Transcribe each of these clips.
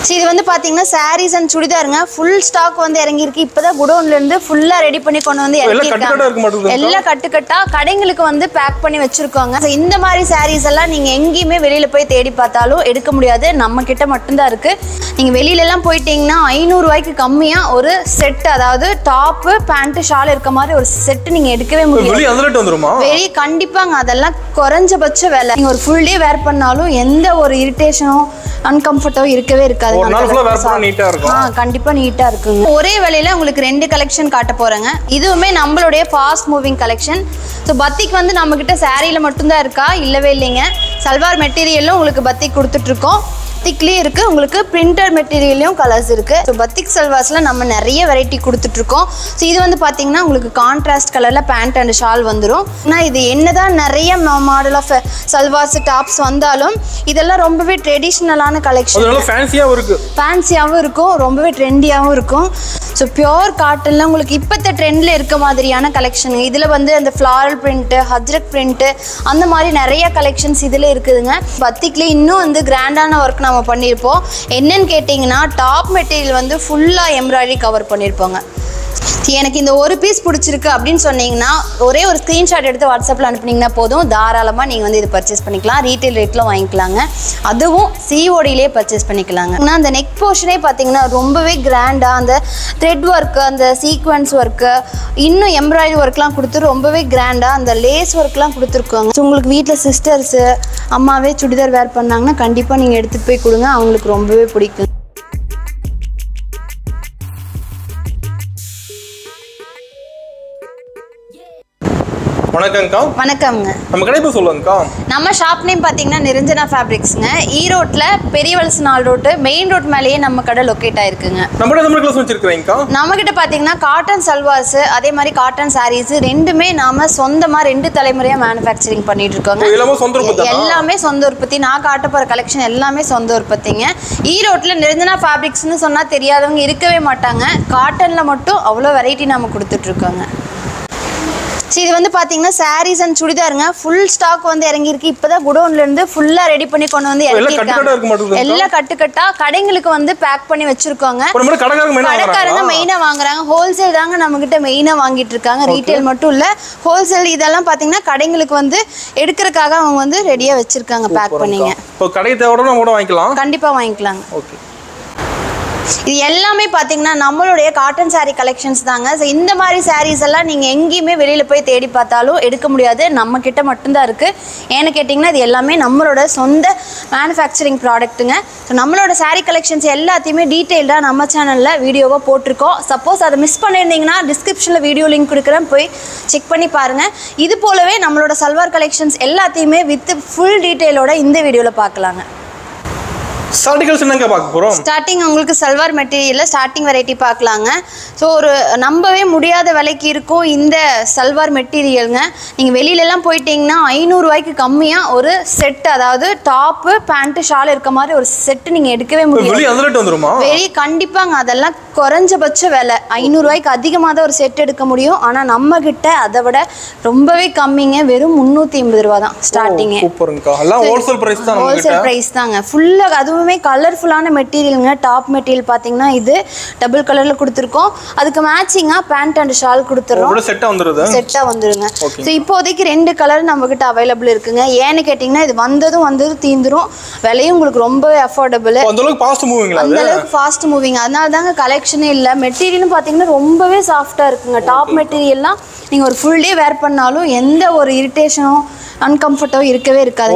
சரி இது வந்து பாத்தீங்கன்னா sarees and சுடிதாருங்க full stock வந்து இறங்கி இருக்கு. இப்பதான் குடோன்ல இருந்து ஃபுல்லா ரெடி பண்ணி கொண்டு வந்து இறக்கி இருக்காங்க. எல்லாம் கட்டுக்கட்டா கடைங்களுக்கு வந்து பேக் பண்ணி வச்சிருக்காங்க. இந்த மாதிரி sarees எல்லாம் நீங்க எங்கேயுமே வெளியில போய் தேடி பார்த்தாலும் எடுக்க முடியாது. நம்ம கிட்ட மட்டும் தான் இருக்கு. நீங்க வெளியில எல்லாம் போயிட்டீங்கன்னா 500 ரூபாய்க்கு கம்மியா ஒரு செட், அதாவது டாப் பேண்ட் ஷால் இருக்க மாதிரி ஒரு செட் நீங்க எடுக்கவே முடியாது. வெளிய கண்டிப்பாங்க அதெல்லாம் குறைஞ்சபட்ச விலை. நீங்க ஒரு ஃபுல் டே வேர் பண்ணாலும் எந்த ஒரு இரிட்டேஷனோ அன்கம்ஃபர்ட்டோ இருக்கவே இருக்காது. கண்டிப்பா நீட்டா இருக்குங்க. ஒரே வேலையில உங்களுக்கு ரெண்டு கலெக்ஷன் காட்ட போறேங்க. இதுவுமே நம்மளுடைய fast moving collection. So batik வந்து நம்ம கிட்ட சாரியில மட்டும்தான் இருக்கா, இல்லவே இல்லைங்க. சல்வார் மெட்டீரியலும் உங்களுக்கு பத்திக் கொடுத்துட்டு இருக்கோம். திக்லயே இருக்கு, உங்களுக்கு பிரிண்டட் மெட்டீரியல்லையும் கலர்ஸ் இருக்கு. ஸோ பத்திக் சல்வார்ஸ்ல நம்ம நிறைய வெரைட்டி கொடுத்துட்டு இருக்கோம். ஸோ இது வந்து பாத்தீங்கன்னா உங்களுக்கு கான்ட்ராஸ்ட் கலர்ல பேண்ட் அண்ட் ஷால் வந்துடும். ஆனால் இது என்னதான் நிறைய மாடல் ஆஃப் சல்வார்ஸ் டாப்ஸ் வந்தாலும் இதெல்லாம் ரொம்பவே ட்ரெடிஷ்னலான கலெக்ஷன். ஃபேன்சியாகவும் இருக்கும், ரொம்பவே ட்ரெண்டியாகவும் இருக்கும். ஸோ பியோர் காட்டன்ல உங்களுக்கு இப்போத்த ட்ரெண்ட்ல இருக்க மாதிரியான கலெக்ஷன். இதுல வந்து அந்த ஃப்ளாரல் பிரிண்ட், ஹஜ்ரக் பிரிண்ட், அந்த மாதிரி நிறைய கலெக்ஷன்ஸ் இதுல இருக்குதுங்க. பத்திக்ல இன்னும் வந்து கிராண்டான ஒர்க் நம்ம பண்ணியிருப்போம். என்னன்னு கேட்டிங்கன்னா டாப் மெட்டீரியல் வந்து ஃபுல்லா எம்ப்ராய்டரி கவர் பண்ணியிருப்போங்க. எனக்கு இந்த ஒரு பீஸ் பிடிச்சிருக்கு அப்படின்னு சொன்னீங்கன்னா ஒரே ஒரு ஸ்க்ரீன்ஷாட் எடுத்து வாட்ஸ்அப்பில் அனுப்புனீங்கன்னா போதும், தாராளமாக நீங்கள் வந்து இது பர்ச்சேஸ் பண்ணிக்கலாம். ரீட்டைல் ரேட்டில் வாங்கிக்கலாங்க, அதுவும் சிஓடியிலே பர்ச்சேஸ் பண்ணிக்கலாங்க. ஆனால் அந்த நெக் போர்ஷனே பார்த்தீங்கன்னா ரொம்பவே கிராண்டாக அந்த த்ரெட் ஒர்க்கு, அந்த சீக்வன்ஸ் ஒர்க்கு, இன்னும் எம்ப்ராய்டரி ஒர்க்லாம் கொடுத்து ரொம்பவே கிராண்டாக அந்த லேஸ் ஒர்க்லாம் கொடுத்துருக்காங்க. ஸோ உங்களுக்கு வீட்டில் சிஸ்டர்ஸு அம்மாவே சுடிதார் வேர் பண்ணாங்கன்னா கண்டிப்பாக நீங்கள் எடுத்துகிட்டு போய் கொடுங்க, அவங்களுக்கு ரொம்பவே பிடிக்கும். வணக்கம்க்கா. வணக்கம்ங்க. நம்ம கடை பேர் சொல்லுங்கக்கா. நம்ம ஷாப் நேம் பார்த்தீங்கன்னா நிரஞ்சனா ஃபேப்ரிக்ஸ்ங்க. ஈரோட்ல பெரிய வலசநாள் ரோட்டு மெயின் ரோட் மேலேயே நம்ம கடை லொக்கேட் ஆயிருக்குங்க. நம்ம கிட்ட பார்த்தீங்கன்னா காட்டன் சல்வார்ஸ், அதே மாதிரி காட்டன் சாரீஸ் ரெண்டுமே நாம சொந்தமா 2 தலைமுறையா மேனுஃபேக்சரிங் பண்ணிட்டு இருக்கோங்க. எல்லாமே சொந்த உற்பத்தி. நான் காட்ட போற கலெக்ஷன் எல்லாமே சொந்த உற்பத்திங்க. ஈரோட்ல நிரஞ்சனா ஃபேப்ரிக்ஸ்னு சொன்னா தெரியாதவங்க இருக்கவே மாட்டாங்க. காட்டன்ல மட்டும் அவ்வளோ வெரைட்டி நாம கொடுத்துட்டு இருக்கோங்க. சரி இது வந்து பாத்தீங்கன்னா sarees and சுடிதாருங்க. ஃபுல் ஸ்டாக் வந்து இறங்கி இருக்கு. இப்பதான் குடோன்ல இருந்து ஃபுல்லா ரெடி பண்ணி கொண்டு வந்து இறக்கி இருக்காங்க. எல்லாம் கட்டுக்கட்டா கடைங்களுக்கு வந்து பேக் பண்ணி வச்சிருக்காங்க. கடைக்காரங்க மெயினா வாங்குறாங்க. ஹோல்சேல் தாங்க நம்ம கிட்ட மெயினா வாங்கிட்டு இருக்காங்க. ரீட்டைல் மட்டும் இல்ல, ஹோல்சேல் இதெல்லாம் பாத்தீங்கன்னா கடைங்களுக்கு வந்து எடுக்கிறதுக்காக அவங்க வந்து ரெடியா வச்சிருக்காங்க பேக் பண்ணிங்க. கண்டிப்பா வாங்கிக்கலாங்க. இது எல்லாமே பார்த்தீங்கன்னா நம்மளுடைய காட்டன் சாரீ கலெக்ஷன்ஸ் தாங்க. ஸோ இந்த மாதிரி சாரீஸ் எல்லாம் நீங்கள் எங்கேயுமே வெளியில் போய் தேடி பார்த்தாலும் எடுக்க முடியாது, நம்ம கிட்ட மட்டும்தான் இருக்குது. ஏன்னு கேட்டிங்கன்னா இது எல்லாமே நம்மளோட சொந்த மேனுஃபேக்சரிங் ப்ராடக்ட்டுங்க. ஸோ நம்மளோட சாரீ கலெக்ஷன்ஸ் எல்லாத்தையுமே டீட்டெயில்டாக நம்ம சேனலில் வீடியோவாக போட்டிருக்கோம். சப்போஸ் அதை மிஸ் பண்ணியிருந்தீங்கன்னா டிஸ்கிரிப்ஷனில் வீடியோ லிங்க் கொடுக்குறேன், போய் செக் பண்ணி பாருங்கள். இது போலவே நம்மளோட சல்வார் கலெக்ஷன்ஸ் எல்லாத்தையுமே வித் ஃபுல் டீட்டெயிலோட இந்த வீடியோவில் பார்க்கலாங்க. ஸ்டார்டிங் உங்களுக்கு சல்வார் மெட்டீரியல்ல ஸ்டார்டிங் வெரைட்டி பார்க்கலாங்க. ஸோ ஒரு நம்பவே முடியாத விலைக்கு இருக்கும் இந்த சல்வார் மெட்டீரியலுங்க. நீங்கள் வெளியிலலாம் போயிட்டீங்கன்னா 500 ரூபாய்க்கு கம்மியாக ஒரு செட், அதாவது டாப்பு பேண்ட்டு ஷால் இருக்க மாதிரி ஒரு செட்டு நீங்கள் எடுக்கவே முடியாது. வெளியே கண்டிப்பாங்க அதெல்லாம் குறைஞ்சபட்ச விலை. 500 ரூபாய்க்கு அதிகமாக தான் ஒரு செட் எடுக்க முடியும். ஆனால் நம்ம கிட்ட அதை விட ரொம்பவே கம்மிங்க, வெறும் 380 ரூபா தான் ஸ்டார்டிங். ஹோல்சேல் பிரைஸ் தாங்க. ஃபுல்லாக அதுவும் கலர்ஃபுல்லான மெட்டீரியலுங்க. டாப் மெட்டீரியல் பாத்தீங்கன்னா இது டபுள் கலர்ல கொடுத்துருக்கோம். அதுக்கு மேட்சிங்கா பேண்ட் அண்ட் ஷால் கொடுத்துறோம். செட்டா வந்துருங்க. ஸோ இப்போதைக்கு 2 கலர் நம்ம கிட்ட அவைலபிள் இருக்குங்க. ஏன்னு கேட்டீங்கன்னா இது வந்ததும் தீந்துரும். விலையும் உங்களுக்கு ரொம்பவே அஃபோர்டபுள், அந்த அளவுக்கு ஃபாஸ்ட் மூவிங். அதனால தாங்க கலெக்ஷனே இல்லை. மெட்டீரியலும் பாத்தீங்கன்னா ரொம்பவே சாஃப்டா இருக்குங்க. டாப் மெட்டீரியல்லாம் நீங்க ஒரு ஃபுல் டே வேர் பண்ணாலும் எந்த ஒரு இரிட்டேஷனோ அன்கம்ஃபர்ட்டோ இருக்கவே இருக்காது.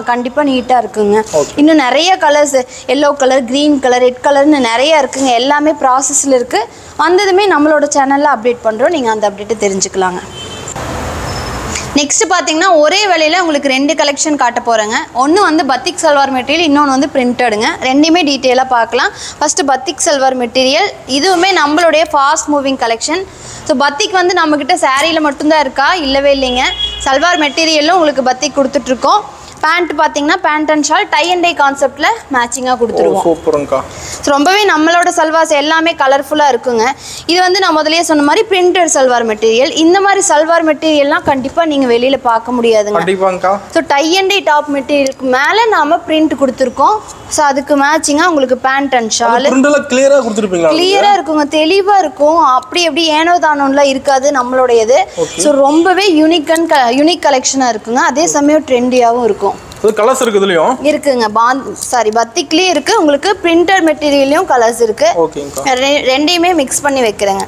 கண்டிப்பா நீட்டா இருக்குங்க. இன்னும் நிறைய colours, yellow colour, green colour, red கலர்னு நிறைய இருக்குங்க. எல்லாமே ப்ராசஸ்ல இருக்கு. வந்ததுமே நம்மளோட சேனல்ல அப்டேட் பண்றோம், நீங்க அந்த அப்டேட்டை தெரிஞ்சுக்கலாங்க. நெக்ஸ்ட் பார்த்தீங்கன்னா ஒரே வேலையில் உங்களுக்கு 2 கலெக்ஷன் காட்ட போகிறேங்க. ஒன்று வந்து பத்திக் சல்வார் மெட்டீரியல், இன்னொன்று வந்து பிரிண்டடுங்க. ரெண்டுமே டீட்டெயிலாக பார்க்கலாம். First batik salwar material. இதுவுமே நம்மளுடைய fast moving collection. So batik வந்து நம்மக்கிட்ட சாரியில் மட்டும்தான் இருக்கா, இல்லவே இல்லைங்க. சல்வார் மெட்டீரியலும் உங்களுக்கு பத்திக் கொடுத்துட்ருக்கோம். பேண்ட் பாத்தீங்கன்னா pant and shawl tie and dye கான்செப்ட்ல மேட்சிங்கா கொடுத்துருவோம். சூப்பர்ங்கா. ரொம்பவே நம்மளோட சல்வார்ஸ் எல்லாமே கலர்ஃபுல்லா இருக்குங்க. இது வந்து நான் முதல்லயே சொன்ன மாதிரி பிரிண்டட் சல்வார் மெட்டீரியல். இந்த மாதிரி சல்வார் மெட்டீரியல்லாம் கண்டிப்பா நீங்க வெளியில பார்க்க முடியாதுங்க. கண்டிப்பாங்கா. So tie and dye top மெட்டீரியலுக்கு மேல நாம பிரிண்ட் கொடுத்துருக்கோம். ஸோ அதுக்கு மேட்சிங்கா உங்களுக்கு பேண்ட் அண்ட் ஷால் கிளியரா கொடுத்துருப்பீங்களா? கிளியரா இருக்குங்க, தெளிவா இருக்கும். அப்படி எப்படி ஏனோ தானோலாம் இருக்காது நம்மளுடையது. ஸோ ரொம்பவே யூனிக் கலெக்ஷனா இருக்குங்க. அதே சமயம் ட்ரெண்டியாவும் இருக்கும். கலர்ஸ் இருக்குதுலயும் இருக்குங்க. பத்திக்லயே இருக்கு, உங்களுக்கு பிரிண்டட் மெட்டீரியல்லையும் கலர்ஸ் இருக்கு. ரெண்டையுமே மிக்ஸ் பண்ணி வைக்கிறேங்க.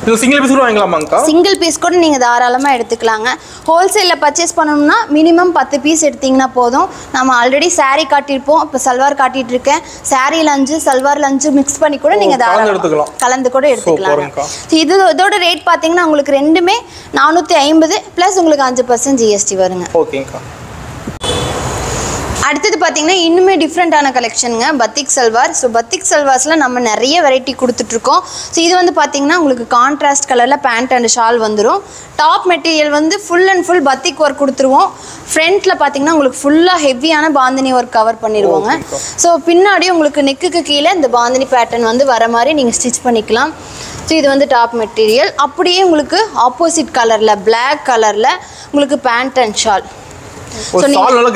இது சிங்கிள் பீஸ் கூட வாங்கலாமாங்கா? சிங்கிள் பீஸ் கூட நீங்க தாராளமா எடுத்துக்கலாங்க. ஹோல்சேல்ல பர்ச்சேஸ் பண்ணணும்னா மினிமம் 10 பீஸ் எடுத்தீங்கன்னா போதும். நம்ம ஆல்ரெடி saree காட்டியிருப்போம், இப்போ சல்வார் காட்டிட்டு இருக்கேன். saree lunch salwar lunch mix பண்ணி கூட நீங்க தாராளமா கலந்து கூட எடுத்துக்கலாம். இதோட ரேட் பாத்தீங்கன்னா உங்களுக்கு ரெண்டுமே 450 பிளஸ் உங்களுக்கு 5% GST வருங்க. ஓகேங்கா. அடுத்தது பார்த்தீங்கன்னா இன்னுமே டிஃப்ரெண்ட்டான கலெக்ஷனுங்க பத்திக் சல்வார். ஸோ பத்திக் சல்வார்ஸில் நம்ம நிறைய வெரைட்டி கொடுத்துட்ருக்கோம். ஸோ இது வந்து பார்த்தீங்கன்னா உங்களுக்கு கான்ட்ராஸ்ட் கலரில் பேண்ட் அண்ட் ஷால் வந்துடும். டாப் மெட்டீரியல் வந்து ஃபுல் அண்ட் ஃபுல் பத்திக் ஒர்க் கொடுத்துருவோம். ஃப்ரண்ட்டில் பார்த்தீங்கன்னா உங்களுக்கு ஃபுல்லாக ஹெவியான பாந்தினி ஒர்க் கவர் பண்ணிடுவோங்க. ஸோ பின்னாடி உங்களுக்கு நெக்குக்கு கீழே இந்த பாந்தினி பேட்டர்ன் வந்து வர மாதிரி நீங்கள் ஸ்டிச் பண்ணிக்கலாம். ஸோ இது வந்து டாப் மெட்டீரியல். அப்படியே உங்களுக்கு ஆப்போசிட் கலரில் பிளாக் கலரில் உங்களுக்கு பேண்ட் அண்ட் ஷால். நல்ல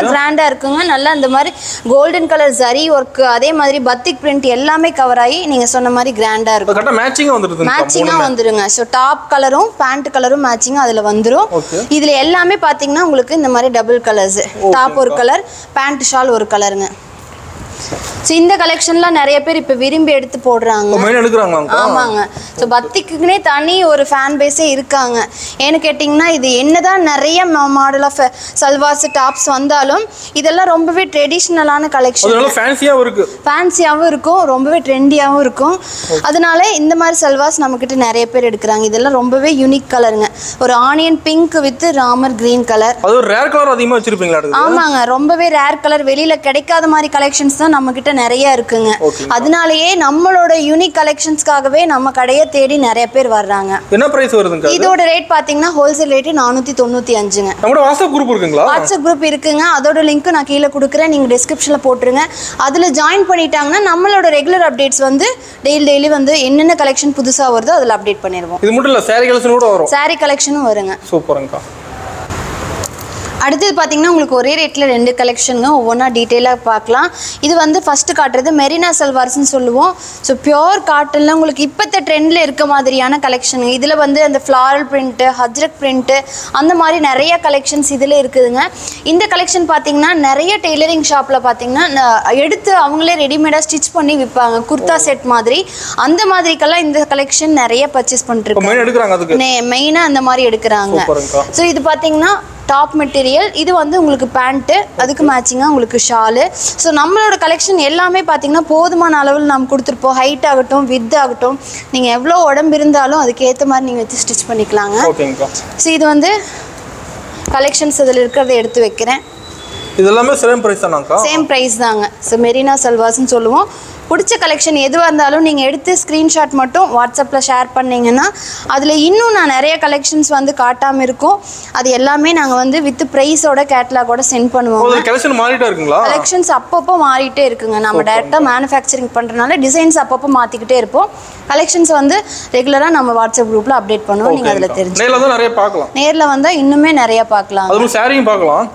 கிராண்டா இருக்குங்க. நல்ல அந்த மாதிரி கோல்டன் கலர் ஜரி ஒர்க், அதே மாதிரி பத்திக் பிரிண்ட் எல்லாமே கவர் ஆகி நீங்க சொன்ன மாதிரி கிராண்டா இருக்கும். கரெக்ட்டா மேட்சிங்கா வந்துருங்க. சோ டாப் கலரும் பேண்ட் கலரும் மேட்சிங்கா அதுல வந்துரும். இதுல எல்லாமே பாத்தீங்கன்னா உங்களுக்கு இந்த மாதிரி டபுள் கலர்ஸ், டாப் ஒரு கலர் பேண்ட் ஷால் ஒரு கலருங்க. ஸோ இந்த கலெக்ஷன்லாம் நிறைய பேர் இப்போ விரும்பி எடுத்து போடுறாங்க. ஆமாங்க. ஸோ பத்திக்குன்னே தனி ஒரு ஃபேன் பேஸே இருக்காங்க. ஏன்னு கேட்டிங்கன்னா இது என்னதான் நிறைய மாடல் ஆஃப் சல்வார்ஸ் டாப்ஸ் வந்தாலும் இதெல்லாம் ரொம்பவே ட்ரெடிஷ்னலான கலெக்ஷன். ஃபேன்சியாகவும் இருக்கும், ரொம்பவே ட்ரெண்டியாகவும் இருக்கும். அதனால இந்த மாதிரி சல்வார்ஸ் நம்மக்கிட்ட நிறைய பேர் எடுக்கிறாங்க. இதெல்லாம் ரொம்பவே யூனிக் கலருங்க. ஒரு onion pink with Ramar green colour. ஆமாங்க, ரொம்பவே ரேர் கலர். வெளியில் கிடைக்காத மாதிரி கலெக்ஷன்ஸ் தான் நம்ம கிட்ட நிறைய இருக்குங்க. அதனாலயே நம்மளோட யூனிக் கலெக்ஷன்ஸ்க்காகவே நம்ம கடையை தேடி நிறைய பேர் வர்றாங்க. என்ன பிரைஸ் வருதுங்க? இதோட ரேட் பாத்தீங்கன்னா ஹோல்சேல் ரேட் 495ங்க. நம்மளோட வாட்ஸ்அப் குரூப் இருக்குங்களா? வாட்ஸ்அப் குரூப் இருக்குங்க. அதோட லிங்க் நான் கீழே கொடுக்குறேன், நீங்க டிஸ்கிரிப்ஷன்ல போட்டுருங்க. அதுல ஜாயின் பண்ணிட்டாங்கன்னா நம்மளோட ரெகுலர் அப்டேட்ஸ் வந்து டெய்லி வந்து என்னென்ன கலெக்ஷன் புதுசா வருதோ அதுல அப்டேட் பண்ணிடுவோம். இது மட்டும் இல்ல, saree கலெக்ஷன் கூட வரும். saree கலெக்ஷனும் வருங்க. சூப்பர்ங்கா. அடுத்தது பார்த்தீங்கன்னா உங்களுக்கு ஒரே ரேட்டில் 2 கலெக்ஷனுங்க. ஒவ்வொன்றா டீட்டெயிலாக பார்க்கலாம். இது வந்து ஃபஸ்ட்டு காட்டுறது மெரினா சல்வார்ஸ்ன்னு சொல்லுவோம். ஸோ பியோர் காட்டனில் உங்களுக்கு இப்போத்த ட்ரெண்டில் இருக்க மாதிரியான கலெக்ஷனுங்க. இதில் வந்து அந்த ஃப்ளாரல் பிரிண்ட்டு, ஹஜ்ரக் பிரிண்ட்டு, அந்த மாதிரி நிறைய கலெக்ஷன்ஸ் இதில் இருக்குதுங்க. இந்த கலெக்ஷன் பார்த்தீங்கன்னா நிறைய டெய்லரிங் ஷாப்பில் பார்த்தீங்கன்னா எடுத்து அவங்களே ரெடிமேடாக ஸ்டிச் பண்ணி விற்பாங்க, குர்தா செட் மாதிரி. அந்த மாதிரிக்கெல்லாம் இந்த கலெக்ஷன் நிறைய பர்ச்சேஸ் பண்ணிட்டு மெயினாக அந்த மாதிரி எடுக்கிறாங்க. ஸோ இது பார்த்தீங்கன்னா டாப் மெட்டீரியல். இது வந்து உங்களுக்கு பேண்ட்டு, அதுக்கு மேட்சிங்காக உங்களுக்கு ஷாலு. ஸோ நம்மளோட கலெக்ஷன் எல்லாமே பார்த்தீங்கன்னா போதுமான அளவில் நம்ம கொடுத்துருப்போம். ஹைட் ஆகட்டும், வித் ஆகட்டும், நீங்கள் எவ்வளோ உடம்பு இருந்தாலும் அதுக்கேற்ற மாதிரி நீங்கள் வச்சு ஸ்டிச் பண்ணிக்கலாங்க. ஸோ இது வந்து கலெக்ஷன்ஸ் இதில் இருக்கிறத எடுத்து வைக்கிறேன். இதெல்லாமே சேம் ப்ரைஸ் தானாக்கா? சேம் ப்ரைஸ் தாங்க. ஸோ மெரினா சல்வார்ஸ்ன்னு சொல்லுவோம். பிடிச்ச கலெக்ஷன் எதுவாக இருந்தாலும் நீங்கள் எடுத்து ஸ்க்ரீன்ஷாட் மட்டும் வாட்ஸ்அப்பில் ஷேர் பண்ணிங்கன்னா அதில் இன்னும் நான் நிறைய கலெக்ஷன்ஸ் வந்து காட்டாமல் இருக்கும். அது எல்லாமே நாங்கள் வந்து வித் ப்ரைஸோட கேட்லாகோட சென்ட் பண்ணுவோம். கலெக்ஷன்ஸ் அப்பப்போ மாறிட்டே இருக்குங்க. நம்ம டேரெக்டாக மேனுஃபேக்சரிங் பண்ணுறதுனால டிசைன்ஸ் அப்பப்போ மாற்றிக்கிட்டே இருப்போம். கலெக்ஷன்ஸ் வந்து ரெகுலராக நம்ம வாட்ஸ்அப் குரூப்பில் அப்டேட் பண்ணுவோம். நீங்கள் அதில் தெரிஞ்சு நேரில் வந்தால் இன்னுமே நிறைய பார்க்கலாம்.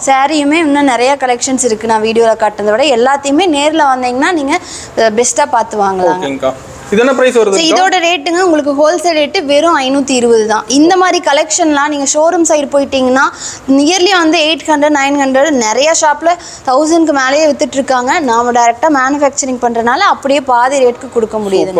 சாரியுமே இன்னும் நிறைய கலெக்ஷன்ஸ் இருக்குது. நான் வீடியோவில் காட்டுறதை விட எல்லாத்தையுமே நேரில் வந்தீங்கன்னா நீங்கள் பெஸ்ட்டாக பார்த்து வாங்கலாம். இது என்ன பிரைஸ் வருது? இதோட ரேட்டுங்க உங்களுக்கு ஹோல்சேல் ரேட்டு வெறும் 520 தான். இந்த மாதிரி கலெக்ஷன்லாம் நீங்கள் ஷோரூம் சைடு போயிட்டீங்கன்னா நியர்லி வந்து 800 900 நிறைய ஷாப்பில் 1000க்கு மேலேயே வித்துட்டு இருக்காங்க. நாம டைரெக்டாக மேனுஃபேக்சரிங் பண்ணுறதுனால அப்படியே பாதி ரேட்டுக்கு கொடுக்க முடியுது.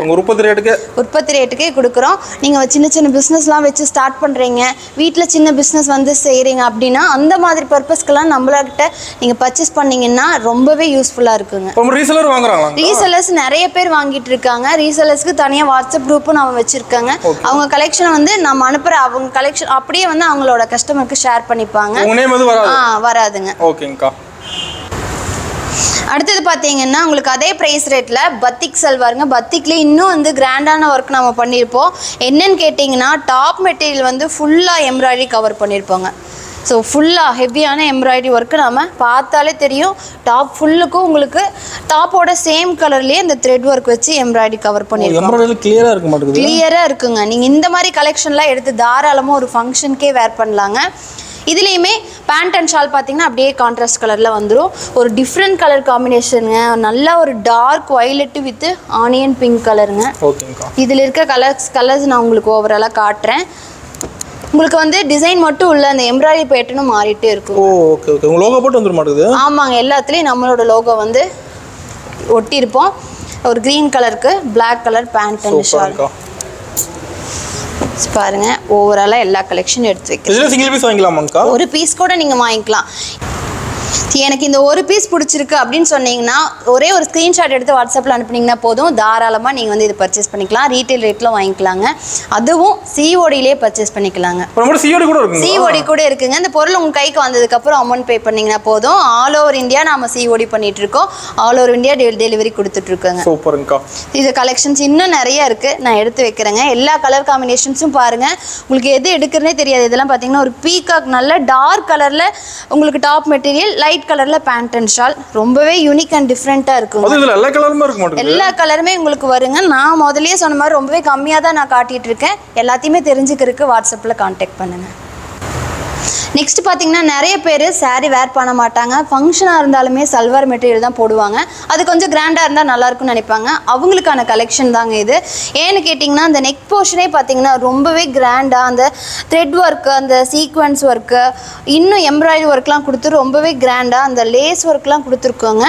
உற்பத்தி ரேட்டுக்கே கொடுக்குறோம். நீங்கள் சின்ன சின்ன பிஸ்னஸ்லாம் வச்சு ஸ்டார்ட் பண்ணுறீங்க, வீட்டில் சின்ன பிஸ்னஸ் வந்து செய்கிறீங்க அப்படின்னா அந்த மாதிரி பர்பஸ்க்கெல்லாம் நம்மளகிட்ட நீங்கள் பர்ச்சேஸ் பண்ணீங்கன்னா ரொம்பவே யூஸ்ஃபுல்லாக இருக்குங்க. ரீசெல்லர்ஸ் நிறைய பேர் வாங்கிட்டு இருக்காங்க. ரீசெல்லர்ஸ்க்கு தனியாக வாட்ஸ்அப் குரூப்பும் நம்ம வச்சிருக்காங்க. அவங்க கலெக்ஷனை வந்து நம்ம அனுப்புற அவங்க கலெக்ஷன் அப்படியே வந்து அவங்களோட கஸ்டமருக்கு ஷேர் பண்ணிப்பாங்க. வராதுங்க. ஓகேங்கா. அடுத்தது பார்த்தீங்கன்னா உங்களுக்கு அதே ப்ரைஸ் ரேட்டில் பத்திக் சல்வாருங்க. பத்திக்லேயே இன்னும் வந்து கிராண்டான ஒர்க் நம்ம பண்ணியிருப்போம். என்னன்னு கேட்டிங்கன்னா டாப் மெட்டீரியல் வந்து ஃபுல்லாக எம்ப்ராய்டரி கவர் பண்ணியிருப்போங்க. ஸோ ஃபுல்லாக ஹெவியான எம்ப்ராய்டரி ஒர்க்கு நம்ம பார்த்தாலே தெரியும். டாப் ஃபுல்லுக்கும் உங்களுக்கு டாப்போட சேம் கலர்லேயே இந்த த்ரெட் ஒர்க் வச்சு எம்ப்ராய்டரி கவர் பண்ணியிருக்கோம். கிளியராக இருக்க மாட்டேங்குது. கிளியராக இருக்குங்க. நீங்கள் இந்த மாதிரி கலெக்ஷன்லாம் எடுத்து தாராளமாக ஒரு ஃபங்க்ஷனுக்கே வேர் பண்ணலாங்க. இதுலேயுமே பேண்ட் அண்ட் ஷால் பார்த்தீங்கன்னா அப்படியே கான்ட்ராஸ்ட் கலரில் வந்துடும். ஒரு டிஃப்ரெண்ட் கலர் காம்பினேஷனுங்க. நல்லா ஒரு dark violet with onion pink கலருங்க. இதில் இருக்க கலர்ஸ் நான் உங்களுக்கு ஓவராலாக காட்டுறேன். உங்களுக்கு வந்து டிசைன் மட்டும் இல்லை, அந்த எம்ப்ராய்டரி பேட்டர்னும் மாறிட்டே இருக்கும். Okay okay. உங்கள் லோகோ போட்டு வந்துட மாட்டேங்குது? ஆமாங்க, எல்லாத்துலேயும் நம்மளோட லோகோ வந்து ஒட்டியிருப்போம். ஒரு க்ரீன் கலருக்கு black colour pant and shawl பாருங்க. ஓவராலாக எல்லா கலெக்ஷன் எடுத்து வைக்கிறேன். சிங்கிள் பீஸ் வாங்கிக்கலாமாங்கக்கா? ஒரு பீஸ் கூட நீங்கள் வாங்கிக்கலாம். எனக்கு இந்த ஒரு பீஸ் பிடிச்சிருக்கு அப்படின்னு சொன்னீங்கன்னா ஒரே ஒரு ஸ்க்ரீன்ஷாட் எடுத்து வாட்ஸ்அப்பில் அனுப்புனீங்கன்னா போதும். தாராளமாக நீங்கள் வந்து இது பர்ச்சேஸ் பண்ணிக்கலாம். ரீட்டைல் ரேட்டில் வாங்கிக்கலாங்க. அதுவும் சிஓடியிலே பர்ச்சேஸ் பண்ணிக்கலாங்க. சிஓடி கூட இருக்குங்க. இந்த பொருள் உங்கள் கைக்கு வந்ததுக்கப்புறம் அமௌண்ட் பே பண்ணிங்கன்னா போதும். ஆல் ஓவர் இந்தியா நம்ம சிஓடி பண்ணிட்டு இருக்கோம். ஆல் ஓவர் இந்தியா டெலிவரி கொடுத்துட்ருக்கோங்க. சூப்பருங்கக்கா. இது கலெக்ஷன்ஸ் இன்னும் நிறைய இருக்குது, நான் எடுத்து வைக்கிறேங்க. எல்லா கலர் காம்பினேஷன்ஸும் பாருங்கள். உங்களுக்கு எது எடுக்கிறனே தெரியாது. இதெல்லாம் பார்த்தீங்கன்னா ஒரு பீகாக் நல்ல டார்க் கலரில் உங்களுக்கு டாப் மெட்டீரியல், லைட் கலர்ல பேண்ட் அண்ட் ஷால், ரொம்பவே யூனிக் அண்ட் டிஃப்ரெண்டா இருக்கும். எல்லா கலருமே உங்களுக்கு வருங்க. நான் முதல்லயே சொன்ன மாதிரி ரொம்பவே கம்மியாக தான் நான் காட்டிட்டு இருக்கேன். எல்லாத்தையுமே தெரிஞ்சுக்கிறதுக்கு வாட்ஸ்அப்பில் கான்டாக்ட் பண்ணுங்க. நெக்ஸ்ட் பார்த்தீங்கன்னா நிறைய பேர் சாரீ வேர் பண்ண மாட்டாங்க. ஃபங்க்ஷனாக இருந்தாலுமே சல்வார் மெட்டீரியல் தான் போடுவாங்க. அது கொஞ்சம் கிராண்டாக இருந்தால் நல்லாயிருக்கும்னு நினைப்பாங்க. அவங்களுக்கான கலெக்ஷன் தாங்க இது. ஏன்னு கேட்டிங்கன்னா அந்த நெக் போர்ஷனே பார்த்தீங்கன்னா ரொம்பவே கிராண்டாக அந்த த்ரெட் ஒர்க்கு, அந்த சீக்வன்ஸ் ஒர்க்கு, இன்னும் எம்ப்ராய்டரி ஒர்க்லாம் கொடுத்து ரொம்பவே கிராண்டாக அந்த லேஸ் ஒர்க்லாம் கொடுத்துருக்கோங்க.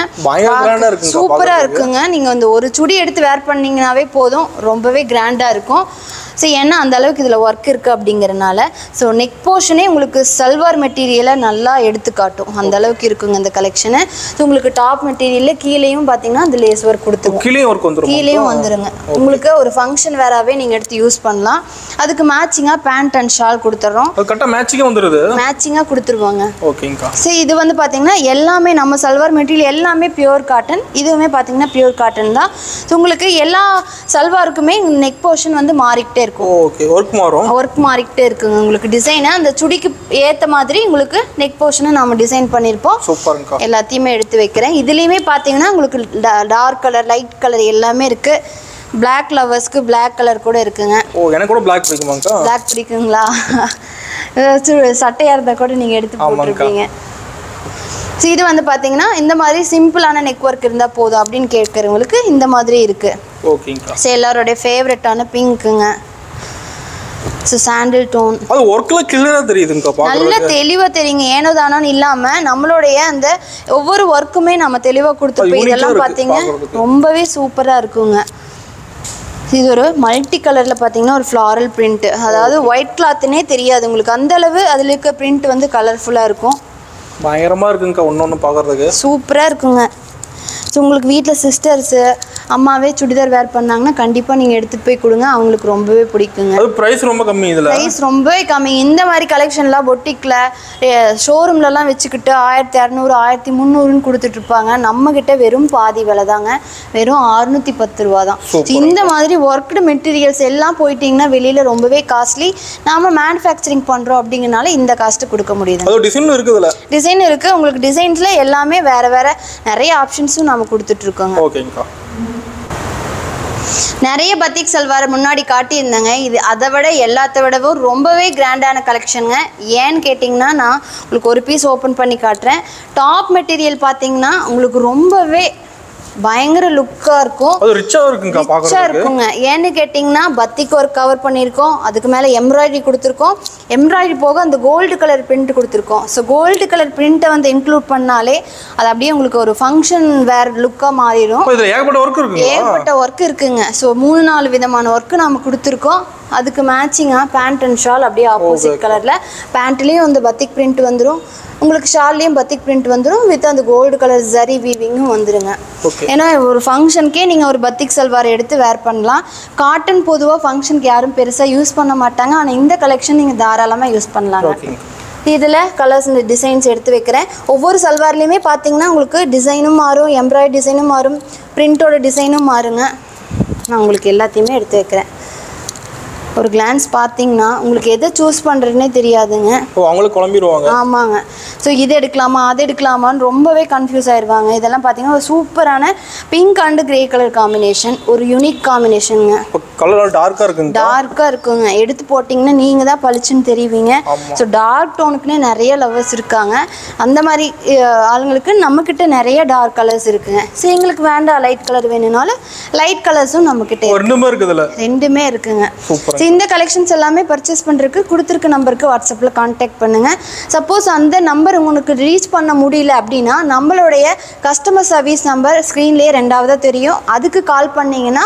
சூப்பராக இருக்குங்க. நீங்கள் அந்த ஒரு சுடி எடுத்து வேர் பண்ணிங்கனாவே போதும், ரொம்பவே கிராண்டாக இருக்கும். ஸோ ஏன்னா அந்த அளவுக்கு இதில் ஒர்க் இருக்குது அப்படிங்கிறனால. ஸோ நெக் போர்ஷனே உங்களுக்கு சல்வார் மெட்டீரியலை நல்லா எடுத்து காட்டும். அந்த அளவுக்கு இருக்குங்க இந்த கலெக்ஷனு. ஸோ உங்களுக்கு டாப் மெட்டீரியலில் கீழேயும் பார்த்தீங்கன்னா அந்த லேஸ் ஒர்க் கொடுத்துருவோம். கீழேயும் வந்துருங்க. உங்களுக்கு ஒரு ஃபங்க்ஷன் வேறாவே நீங்கள் எடுத்து யூஸ் பண்ணலாம். அதுக்கு மேட்சிங்காக பேண்ட் அண்ட் ஷால் கொடுத்துட்றோம். மேட்சிங்காக கொடுத்துருவாங்க. ஸோ இது வந்து பார்த்தீங்கன்னா எல்லாமே நம்ம சல்வார் மெட்டீரியல் எல்லாமே பியூர் காட்டன். இதுவுமே பார்த்தீங்கன்னா பியூர் காட்டன் தான். ஸோ உங்களுக்கு எல்லா சல்வாருக்குமே நெக் போர்ஷன் வந்து மாறிக்கிட்டே இருக்கும். ஓகே, ஒர்க் மாறிக்கிட்டே இருக்குங்க. உங்களுக்கு டிசைனை அந்த சுடிக்கு ஏற்ற மாதிரி உங்களுக்கு நெக் போர்ஷனை நம்ம டிசைன் பண்ணியிருப்போம். சூப்பர்ங்கா. எல்லாத்தையுமே எடுத்து வைக்கிறேன். இதுலேயுமே பார்த்தீங்கன்னா உங்களுக்கு டார்க் கலர், லைட் கலர் எல்லாமே இருக்குது. பிளாக் லவர்ஸ்க்கு பிளாக் கலர் கூட இருக்குங்க. எனக்கு கூட பிளாக் பிடிக்குமாங்கா? பிளாக் பிடிக்குங்களா? சட்டையாக இருந்தால் கூட நீங்கள் எடுத்து போட்டுருப்பீங்க. ஸோ இது வந்து பார்த்தீங்கன்னா இந்த மாதிரி சிம்பிளான நெக் ஒர்க் இருந்தால் போதும் அப்படின்னு கேட்குறவங்களுக்கு இந்த மாதிரி இருக்குது. ஓகேங்கா. ஸோ எல்லாரோடைய ஃபேவரட்டான பிங்க்குங்க. ஸோ சாண்டில் டோன். அது ஒர்க்கில் கிளியராக தெரியுதுங்கக்கா. நல்ல தெளிவாக தெரியுங்க. ஏனோ தானோன்னு இல்லாமல் நம்மளுடைய அந்த ஒவ்வொரு ஒர்க்குமே நம்ம தெளிவாக கொடுத்துருப்போம். இதெல்லாம் பார்த்தீங்க ரொம்பவே சூப்பராக இருக்குங்க. இது ஒரு மல்டி கலரில் பார்த்தீங்கன்னா ஒரு ஃப்ளாரல் பிரிண்ட்டு, அதாவது ஒயிட் கிளாத்துனே தெரியாது உங்களுக்கு. அந்தளவு அதில் இருக்க பிரிண்ட் வந்து கலர்ஃபுல்லாக இருக்கும். பயங்கரமாக இருக்குங்கக்கா. ஒன்று பார்க்குறதுக்கு சூப்பராக இருக்குங்க. ஸோ உங்களுக்கு வீட்டில் சிஸ்டர்ஸு அம்மாவே சுடிதார் வேர் பண்ணாங்கன்னா கண்டிப்பாக நீங்கள் எடுத்துகிட்டு போய் கொடுங்க. அவங்களுக்கு ரொம்பவே பிடிக்குங்க. ப்ரைஸ் ரொம்ப கம்மி. இதில் ப்ரைஸ் ரொம்பவே கம்மி. இந்த மாதிரி கலெக்ஷன்லாம் பொட்டிக்கில் ஷோரூம்லலாம் வச்சுக்கிட்டு 1200 1300ன்னு கொடுத்துட்ருப்பாங்க. நம்மக்கிட்ட வெறும் பாதி விலை தாங்க, வெறும் 610 ரூபா தான். இந்த மாதிரி ஒர்க்டு மெட்டீரியல்ஸ் எல்லாம் போயிட்டிங்கன்னா வெளியில் ரொம்பவே காஸ்ட்லி. நாம் மேனுஃபேக்சரிங் பண்ணுறோம் அப்படிங்கிறனால இந்த காஸ்ட்டு கொடுக்க முடியுது. டிசைன் இருக்குது. உங்களுக்கு டிசைன்ஸில் எல்லாமே வேறு வேறு நிறைய ஆப்ஷன்ஸும் நம்ம கொடுத்துட்ருக்கோங்க. ஓகேங்கக்கா. நிறைய பத்திக் சல்வார் முன்னாடி காட்டியிருந்தாங்க. இது அதை விட எல்லாத்த விடவும் ரொம்பவே கிராண்டான கலெக்ஷனுங்க. ஏன்னு கேட்டிங்கன்னா நான் உங்களுக்கு ஒரு பீஸ் ஓப்பன் பண்ணி காட்டுறேன். டாப் மெட்டீரியல் பார்த்தீங்கன்னா உங்களுக்கு ரொம்பவே பயங்கர லுக்காக இருக்கும். ரிச்சாக இருக்குங்க. ஏன்னு கேட்டிங்கன்னா பத்திக் ஒர்க் கவர் பண்ணியிருக்கோம். அதுக்கு மேலே எம்ப்ராய்டரி கொடுத்துருக்கோம். எம்ப்ராய்டரி போக அந்த கோல்டு கலர் பிரிண்ட் கொடுத்துருக்கோம். ஸோ கோல்டு கலர் பிரிண்ட்டை வந்து இன்க்ளூட் பண்ணாலே அது அப்படியே உங்களுக்கு ஒரு ஃபங்க்ஷன் வேர் லுக்காக மாறிடும். ஏகப்பட்ட ஒர்க் இருக்குங்க. ஸோ 3-4 விதமான ஒர்க்கு நம்ம கொடுத்துருக்கோம். அதுக்கு மேட்சிங்காக பேண்ட் அண்ட் ஷால் அப்படியே ஆப்போசிட் கலரில். பேண்ட்லேயும் அந்த பத்திக் பிரிண்ட் வந்துடும், உங்களுக்கு ஷால்லையும் பத்திக் பிரிண்ட் வந்துடும், வித் அந்த கோல்டு கலர் ஜரி வீவிங்கும் வந்துடுங்க. ஏன்னா ஒரு ஃபங்க்ஷனுக்கே நீங்கள் ஒரு பத்திக் சல்வார் எடுத்து வேர் பண்ணலாம். காட்டன் பொதுவாக ஃபங்க்ஷனுக்கு யாரும் பெருசாக யூஸ் பண்ண மாட்டாங்க. ஆனால் இந்த கலெக்ஷன் நீங்கள் தாராளமாக யூஸ் பண்ணலாங்க. இதில் கலர்ஸ் இந்த டிசைன்ஸ் எடுத்து வைக்கிறேன். ஒவ்வொரு சல்வார்லேயுமே பார்த்தீங்கன்னா உங்களுக்கு டிசைனும் மாறும், எம்ப்ராய்டரி டிசைனும் மாறும், பிரிண்ட்டோட டிசைனும் மாறுங்க. நான் உங்களுக்கு எல்லாத்தையுமே எடுத்து வைக்கிறேன். ஒரு கிளான்ஸ் பார்த்தீங்கன்னா உங்களுக்கு எதை சூஸ் பண்ணுறதுனே தெரியாதுங்க. அவங்களுக்கு குழம்பிடுவாங்க. ஆமாங்க. ஸோ இது எடுக்கலாமா அது எடுக்கலாமான்னு ரொம்பவே கன்ஃபியூஸ் ஆயிடுவாங்க. இதெல்லாம் பார்த்தீங்கன்னா ஒரு சூப்பரான pink and grey colour combination, ஒரு யூனிக் காம்பினேஷனுங்க. கலர் டார்க்காக இருக்குங்க. டார்க்காக இருக்குங்க. எடுத்து போட்டிங்கன்னா நீங்கள் தான் பளிச்சுன்னு தெரிவிங்க. ஸோ டார்க் டோனுக்குன்னே நிறைய லவர்ஸ் இருக்காங்க. அந்த மாதிரி ஆளுங்களுக்கு நம்மக்கிட்ட நிறைய டார்க் கலர்ஸ் இருக்குங்க. ஸோ எங்களுக்கு வேண்டாம் லைட் கலர் வேணும்னாலும் லைட் கலர்ஸும் நம்மக்கிட்ட ரெண்டுமே இருக்குங்க. ஸோ இந்த கலெக்ஷன்ஸ் எல்லாமே பர்ச்சேஸ் பண்ணுறதுக்கு கொடுத்துருக்க நம்பருக்கு வாட்ஸ்அப்பில் கான்டாக்ட் பண்ணுங்கள். சப்போஸ் அந்த நம்பர் உங்களுக்கு ரீச் பண்ண முடியல அப்படின்னா நம்மளுடைய கஸ்டமர் சர்வீஸ் நம்பர் ஸ்க்ரீன்லேயே ரெண்டாவதாக தெரியும். அதுக்கு கால் பண்ணிங்கன்னா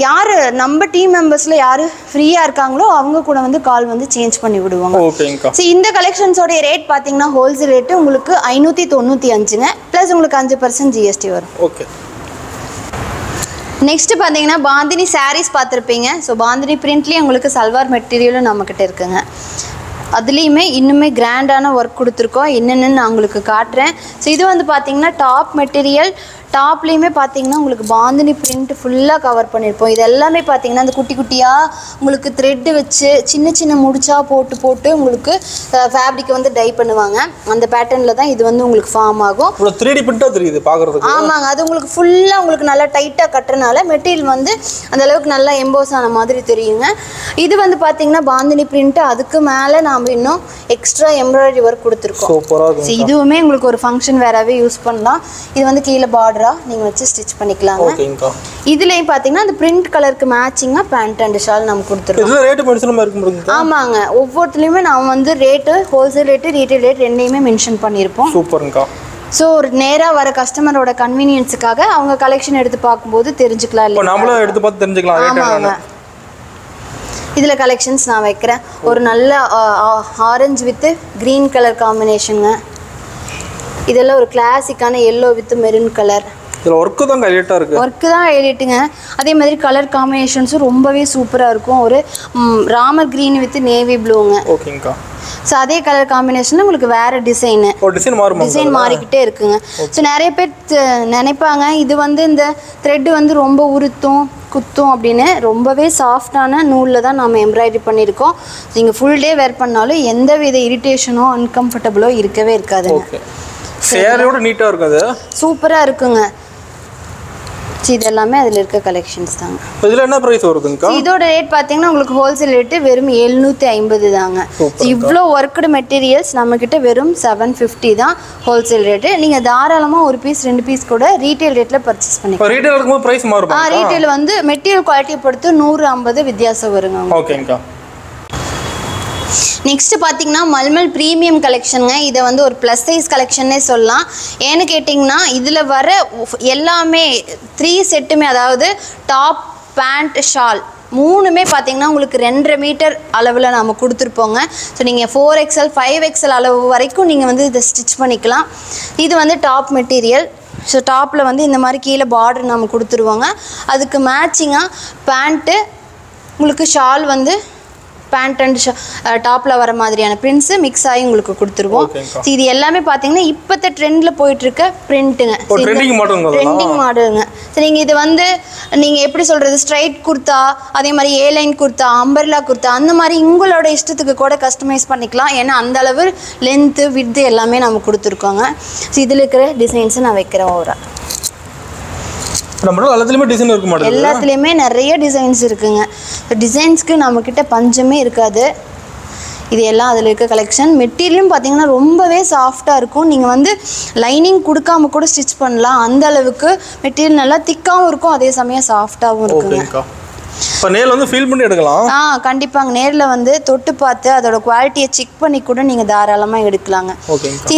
யார் நம்ம டீம் மெம்பர்ஸில் யார் ஃப்ரீயாக இருக்காங்களோ அவங்க கூட வந்து கால் வந்து சேஞ்ச் பண்ணி விடுவாங்க. ஸோ இந்த கலெக்ஷன்ஸோடைய ரேட் பார்த்தீங்கன்னா ஹோல்சேல் ரேட்டு உங்களுக்கு 595ங்க, ப்ளஸ் உங்களுக்கு 5% ஜிஎஸ்டி வரும். ஓகே. நெக்ஸ்ட் பார்த்தீங்கன்னா பாந்தினி சாரீஸ் பார்த்துருப்பீங்க. ஸோ பாந்தினி பிரிண்ட்லேயே உங்களுக்கு சல்வார் மெட்டீரியலும் நம்மக்கிட்ட இருக்குங்க. அதுலேயுமே இன்னுமே கிராண்டான ஒர்க் கொடுத்துருக்கோம். என்னென்னு நான் உங்களுக்கு காட்டுறேன். ஸோ இது வந்து பார்த்தீங்கன்னா டாப் மெட்டீரியல். டாப்லேயுமே பார்த்தீங்கன்னா உங்களுக்கு பாந்தினி பிரிண்ட் ஃபுல்லாக கவர் பண்ணியிருப்போம். இது எல்லாமே பார்த்தீங்கன்னா அந்த குட்டி குட்டியாக உங்களுக்கு த்ரெட்டு வச்சு சின்ன சின்ன முடிச்சாக போட்டு உங்களுக்கு ஃபேப்ரிக் வந்து டை பண்ணுவாங்க. அந்த பேட்டர்னில் தான் இது வந்து உங்களுக்கு ஃபார்ம் ஆகும். 3D பிரிண்டாக தெரியுது பார்க்குறதுக்கு. ஆமாங்க. அது உங்களுக்கு ஃபுல்லாக உங்களுக்கு நல்லா டைட்டாக கட்டுறதுனால மெட்டீரியல் வந்து அந்த அளவுக்கு நல்லா எம்போஸ் ஆன மாதிரி தெரியுங்க. இது வந்து பார்த்தீங்கன்னா பாந்தினி பிரிண்ட்டு. அதுக்கு மேலே நாம் இன்னும் எக்ஸ்ட்ரா எம்ப்ராய்டரி ஒர்க் கொடுத்துருக்கோம். ஸோ இதுவுமே உங்களுக்கு ஒரு ஃபங்க்ஷன் வேறாவே யூஸ் பண்ணலாம். இது வந்து கீழே பார்டர் நீங்க வச்சு ஸ்டிச் பண்ணிக்கலாம். ஓகேங்கா. இதுலயே பாத்தீங்கன்னா அந்த பிரிண்ட் கலருக்கு மேட்சிங்கா பேண்ட் அண்ட் ஷால் நம்ம கொடுத்துறோம். இதுல ரேட் மென்ஷன் இருக்குங்க. ஆமாங்க. ஒவ்வொருத்தலயுமே நாம வந்து rate wholesale rate retail rate ரெண்டையுமே மென்ஷன் பண்ணிருப்போம். சூப்பர்ங்கா. ஸோ ஒரு நேராக வர கஸ்டமரோட கன்வீனியன்ஸுக்காக அவங்க கலெக்ஷன் எடுத்து பார்க்கும்போது தெரிஞ்சுக்கலாம் இல்லை. நம்மளும் எடுத்து பார்த்து தெரிஞ்சுக்கலாம். ஆமாங்க. இதில் கலெக்ஷன்ஸ் நான் வைக்கிறேன். ஒரு நல்ல ஆரஞ்சு வித் க்ரீன் கலர் காம்பினேஷனுங்க. இதெல்லாம் ஒரு கிளாசிக்கான எல்லோ வித் மெரூன் கலர். இதில் ஒர்க்கு தான் ஹைலைட்டாக இருக்குது. ஒர்க்கு தான் ஹைலைட்டுங்க. அதே மாதிரி கலர் காம்பினேஷன்ஸும் ரொம்பவே சூப்பராக இருக்கும். ஒரு ராமர் க்ரீன் வித் நேவி ப்ளூங்க. ஓகேங்கா. ஸோ அதே கலர் காம்பினேஷனில் உங்களுக்கு வேறு டிசைன் மாறிக்கிட்டே இருக்குங்க. ஸோ நிறைய பேர் நினைப்பாங்க இது வந்து இந்த த்ரெட்டு வந்து ரொம்ப உருத்தும் குத்தும் அப்படின்னு. ரொம்பவே சாஃப்டான நூலில் தான் நம்ம எம்ப்ராய்டரி பண்ணியிருக்கோம். நீங்கள் ஃபுல் டே வேர் பண்ணாலும் எந்த வித இரிட்டேஷனோ அன்கம்ஃபர்டபுளோ இருக்கவே இருக்காதுங்க. சேரியோட நீட்டாக இருக்குது. சூப்பராக இருக்குங்க. இது எல்லாமே அதில் இருக்க கலெக்ஷன்ஸ் தாங்க. இதில் என்ன ப்ரைஸ் வருதுங்கக்கா? இதோட ரேட் பார்த்தீங்கன்னா உங்களுக்கு ஹோல்சேல் ரேட்டு வெறும் 750 தாங்க. இவ்வளோ ஒர்க்குடு மெட்டீரியல்ஸ் நம்மக்கிட்ட வெறும் 750 தான் ஹோல்சேல் ரேட்டு. நீங்கள் தாராளமாக ஒரு பீஸ் 2 பீஸ் கூட ரீட்டைல் ரேட்டில் பர்ச்சேஸ் பண்ணிக்கலாம். ரீட்டைல் இருக்கும்போது ப்ரைஸ் மாறும். ரீட்டைல் வந்து மெட்டீரியல் குவாலிட்டியை பொறுத்து 150 வித்தியாசம் வருங்க. ஓகேங்கக்கா. நெக்ஸ்ட் பார்த்தீங்கன்னா மல்மல் ப்ரீமியம் கலெக்ஷனுங்க. இதை வந்து ஒரு ப்ளஸ் சைஸ் கலெக்ஷன்னே சொல்லலாம். ஏன்னு கேட்டிங்கன்னா இதில் வர எல்லாமே 3 செட்டுமே, அதாவது டாப் பேண்ட் ஷால் மூணுமே பார்த்தீங்கன்னா உங்களுக்கு 2.5 மீட்டர் அளவில் நம்ம கொடுத்துருப்போங்க. ஸோ நீங்கள் 4XL 5XL அளவு வரைக்கும் நீங்கள் வந்து இதை ஸ்டிச் பண்ணிக்கலாம். இது வந்து டாப் மெட்டீரியல். ஸோ டாப்பில் வந்து இந்த மாதிரி கீழே பார்டர் நம்ம கொடுத்துருவோங்க. அதுக்கு மேட்சிங்காக பேண்ட்டு உங்களுக்கு ஷால் வந்து பேண்ட் அண்ட் டாப்பில் வர மாதிரியான பிரிண்ட்ஸு மிக்ஸ் ஆகி உங்களுக்கு கொடுத்துருவோம். இது எல்லாமே பார்த்தீங்கன்னா இப்போத்த ட்ரெண்டில் போயிட்டுருக்க பிரிண்ட்டுங்க. ட்ரெண்டிங் மாடலுங்க. ஸோ நீங்கள் இது வந்து நீங்கள் எப்படி சொல்கிறது, ஸ்ட்ரைட் குர்த்தா, அதே மாதிரி ஏலைன் குர்த்தா, அம்பர்லா குர்த்தா, அந்த மாதிரி உங்களோட இஷ்டத்துக்கு கூட கஸ்டமைஸ் பண்ணிக்கலாம். ஏன்னா அந்தளவு லென்த்து விட்த்து எல்லாமே நம்ம கொடுத்துருக்கோங்க. ஸோ இதில் இருக்கிற டிசைன்ஸை நான் வைக்கிறேன். எல்லாத்துலேயுமே நிறைய டிசைன்ஸ் இருக்குங்க. டிசைன்ஸ்க்கு நம்மக்கிட்ட பஞ்சமே இருக்காது. இது எல்லாம் அதில் இருக்க கலெக்ஷன். மெட்டீரியலும் பார்த்தீங்கன்னா ரொம்பவே சாஃப்டாக இருக்கும். நீங்கள் வந்து லைனிங் கொடுக்காம கூட ஸ்டிச் பண்ணலாம். அந்த அளவுக்கு மெட்டீரியல் நல்லா திக்காகவும் இருக்கும், அதே சமயம் சாஃப்டாகவும் இருக்குங்க. இப்போ நேரில் வந்து ஃபீல் பண்ணி எடுக்கலாம். கண்டிப்பாங்க. நேரில் வந்து தொட்டு பார்த்து அதோட குவாலிட்டியை செக் பண்ணி கூட நீங்கள் தாராளமாக எடுக்கலாங்க.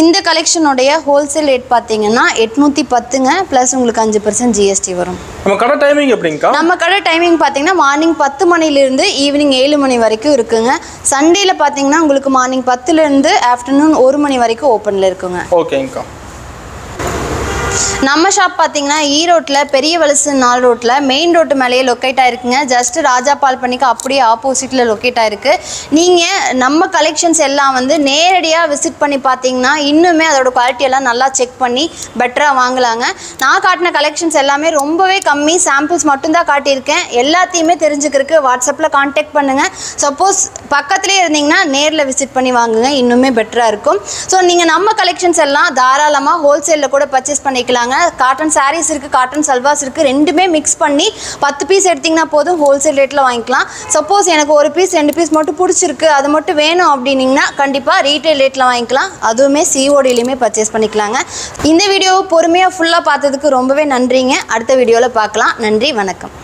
இந்த கலெக்ஷனுடைய ஹோல்சேல் ரேட் பார்த்தீங்கன்னா 810ங்க, ப்ளஸ் உங்களுக்கு 5% ஜிஎஸ்டி வரும். நம்ம கடை டைமிங் எப்படிங்கக்கா? நம்ம கடை டைமிங் பார்த்தீங்கன்னா மார்னிங் 10 மணிலேருந்து ஈவினிங் 7 மணி வரைக்கும் இருக்குங்க. சண்டேல பார்த்தீங்கன்னா உங்களுக்கு மார்னிங் 10லேருந்து ஆஃப்டர்நூன் 1 மணி வரைக்கும் ஓப்பனில் இருக்குங்க. ஓகேங்கக்கா. நம்ம ஷாப் பார்த்தீங்கன்னா ஈரோட்டில் பெரிய வலசு 4 ரோட்டில் மெயின் ரோட்டு மேலேயே லொக்கேட் ஆகிருக்குங்க. ஜஸ்ட் ராஜா பால் பண்ணிக்கு அப்படியே ஆப்போசிட்டில் லொக்கேட் ஆகிருக்கு. நீங்கள் நம்ம கலெக்ஷன்ஸ் எல்லாம் வந்து நேரடியாக விசிட் பண்ணி பார்த்தீங்கன்னா இன்னுமே அதோட குவாலிட்டியெல்லாம் நல்லா செக் பண்ணி பெட்டராக வாங்கலாங்க. நான் காட்டின கலெக்ஷன்ஸ் எல்லாமே ரொம்பவே கம்மி, சாம்பிள்ஸ் மட்டும்தான் காட்டியிருக்கேன். எல்லாத்தையுமே தெரிஞ்சுக்கிறதுக்கு வாட்ஸ்அப்பில் கான்டாக்ட் பண்ணுங்கள். சப்போஸ் பக்கத்துலேயே இருந்தீங்கன்னா நேரில் விசிட் பண்ணி வாங்குங்க, இன்னுமே பெட்டராக இருக்கும். ஸோ நீங்கள் நம்ம கலெக்ஷன்ஸ் எல்லாம் தாராளமாக ஹோல்சேலில் கூட பர்ச்சேஸ் பண்ணிக்கலாங்க. காட்டன் சாரீஸ் இருக்குது, காட்டன் சல்வாஸ் இருக்குது, ரெண்டுமே மிக்ஸ் பண்ணி 10 பீஸ் எடுத்திங்கன்னா போதும், ஹோல்சேல் ரேட்டில் வாங்கிக்கலாம். சப்போஸ் எனக்கு 1 பீஸ் 2 பீஸ் மட்டும் பிடிச்சிருக்கு, அது மட்டும் வேணும் அப்படின்னிங்கன்னா கண்டிப்பாக ரீட்டைல் ரேட்டில் வாங்கிக்கலாம். அதுவுமே CODலையுமே பர்ச்சேஸ் பண்ணிக்கலாங்க. இந்த வீடியோவை பொறுமையாக ஃபுல்லாக பார்த்ததுக்கு ரொம்பவே நன்றிங்க. அடுத்த வீடியோவில் பார்க்கலாம். நன்றி, வணக்கம்.